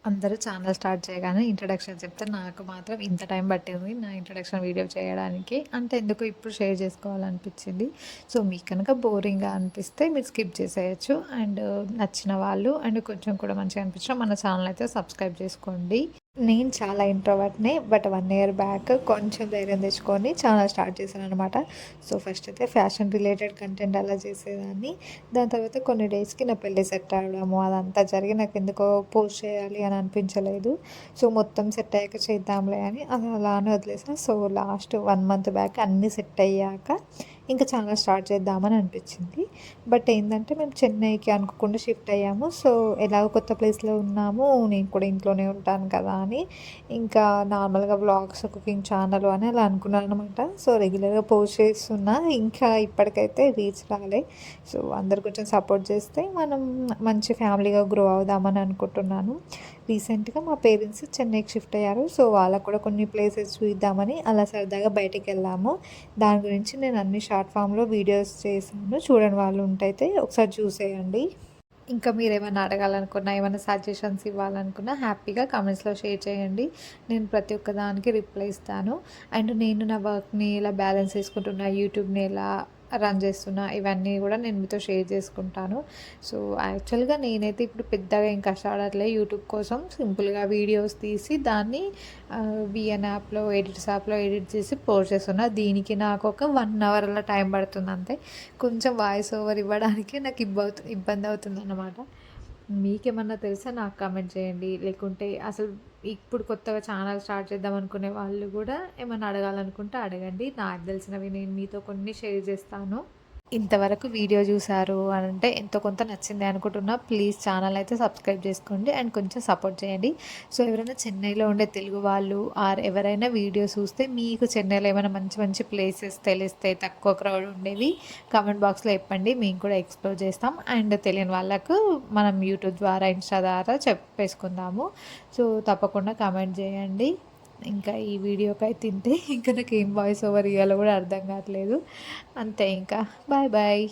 అందరూ channel start చేయగానే introduction చెప్తే నాకు మాత్రం ఇంత టైం పట్టింది నా ఇంట్రడక్షన్ వీడియో చేయడానికి. అంటే ఎందుకో ఇప్పుడు షేర్ చేసుకోవాలనిపించింది. సో మీకు కనుక బోరింగ్‌గా అనిపిస్తే మీరు స్కిప్ చేసేయొచ్చు. అండ్ నచ్చిన వాళ్ళు అండ్ కొంచెం కూడా మంచిగా అనిపించినా మన ఛానల్ అయితే సబ్స్క్రైబ్ చేసుకోండి. నేను చాలా ఇంట్రోవర్ట్‌నే. బట్ 1 ఇయర్ బ్యాక్ కొంచెం ధైర్యం తెచ్చుకొని ఛానల్ స్టార్ట్ చేశాననమాట. సో ఫస్ట్ అయితే ఫ్యాషన్ రిలేటెడ్ కంటెంట్ అలా చేసేదాన్ని. దాని తర్వాత కొన్ని డేస్‌కి నా పెళ్లి సెట్ అవ్వడము అదంతా జరిగి నాకెందుకో పోస్ట్ చేయాలి అని అనిపించలేదు. సో మొత్తం సెట్ అయ్యాక చేద్దాంలే అని అది అలానే వదిలేసా. సో లాస్ట్ 1 మంత్ బ్యాక్ అన్నీ సెట్ అయ్యాక ఇంకా ఛానల్ స్టార్ట్ చేద్దామని అనిపించింది. బట్ ఏందంటే మేము చెన్నైకి అనుకోకుండా షిఫ్ట్ అయ్యాము. సో ఎలాగో కొత్త ప్లేస్‌లో ఉన్నాము. నేను కూడా ఇంట్లోనే ఉంటాను కదా అని ఇంకా నార్మల్‌గా వ్లాగ్స్, కుకింగ్ ఛానల్ అని అలా అనుకున్నాననమాట. సో రెగ్యులర్‌గా పోస్ట్ చేస్తున్నా. ఇంకా ఇప్పటికైతే రీచ్ రాలే. సో అందరూ కొంచెం సపోర్ట్ చేస్తే మనం మంచి ఫ్యామిలీగా గ్రో అవుదామని అనుకుంటున్నాను. రీసెంట్‌గా మా పేరెంట్స్ చెన్నైకి షిఫ్ట్ అయ్యారు. సో వాళ్ళకి కూడా కొన్ని ప్లేసెస్ చూద్దామని అలా సరదాగా బయటికెళ్ళాము. దాని గురించి నేను అన్ని షార్ట్ ఫామ్‌లో వీడియోస్ చేశాను. చూడని వాళ్ళు ఉంటైతే ఒకసారి చూసేయండి. ఇంకా మీరేమన్నా అడగాలనుకున్నా, ఏమైనా సజెషన్స్ ఇవ్వాలనుకున్నా హ్యాపీగా కామెంట్స్‌లో షేర్ చేయండి. నేను ప్రతి ఒక్క దానికి రిప్లై ఇస్తాను. అండ్ నేను నా వర్క్‌ని ఎలా బ్యాలెన్స్ చేసుకుంటున్నా, యూట్యూబ్‌ని ఎలా రన్ చేస్తున్నా, ఇవన్నీ కూడా నేను మీతో షేర్ చేసుకుంటాను. సో, యాక్చువల్‌గా నేనైతే ఇప్పుడు పెద్దగా ఏం కష్టపడట్లే యూట్యూబ్ కోసం. సింపుల్‌గా వీడియోస్ తీసి దాన్ని విఎన్ యాప్‌లో, ఎడిట్స్ యాప్‌లో ఎడిట్ చేసి పోస్ట్ చేస్తున్నా. దీనికి నాకు ఒక 1 అవర్ అలా టైం పడుతుంది అంతే. కొంచెం వాయిస్ ఓవర్ ఇవ్వడానికి నాకు ఇబ్బంది అవుతుందన్నమాట. మీకేమన్నా తెలిస్తే నాకు కామెంట్ చేయండి. లేకుంటే అసలు ఇప్పుడు కొత్తగా ఛానల్ స్టార్ట్ చేద్దాం అనుకునే వాళ్ళు కూడా ఏమన్నా అడగాలనుకుంటే అడగండి. నాకు తెలిసినవి నేను మీతో కొన్ని షేర్ చేస్తాను. ఇంతవరకు వీడియో చూసారు అనంటే ఎంతో కొంత నచ్చింది అనుకుంటున్నా. ప్లీజ్ ఛానల్ అయితే సబ్స్క్రైబ్ చేసుకోండి అండ్ కొంచెం సపోర్ట్ చేయండి. సో ఎవరైనా చెన్నైలో ఉండే తెలుగు వాళ్ళు ఆర్ ఎవరైనా వీడియో చూస్తే మీకు చెన్నైలో ఏమైనా మంచి మంచి ప్లేసెస్ తెలిస్తే తక్కువ క్రౌడ్ ఉండేవి కామెంట్ బాక్స్లో చెప్పండి. మేము కూడా ఎక్స్ప్లోర్ చేస్తాం. అండ్ తెలియని వాళ్ళకు మనం యూట్యూబ్ ద్వారా ఇన్స్టా ద్వారా చెప్పేసుకుందాము. సో తప్పకుండా కామెంట్ చేయండి. ఇంకా ఈ వీడియోకైతే తింటే ఇంకా నాకేం వాయిస్ ఓవర్ ఇయ్యాలో కూడా అర్థం కావట్లేదు. అంతే ఇంకా. Bye bye.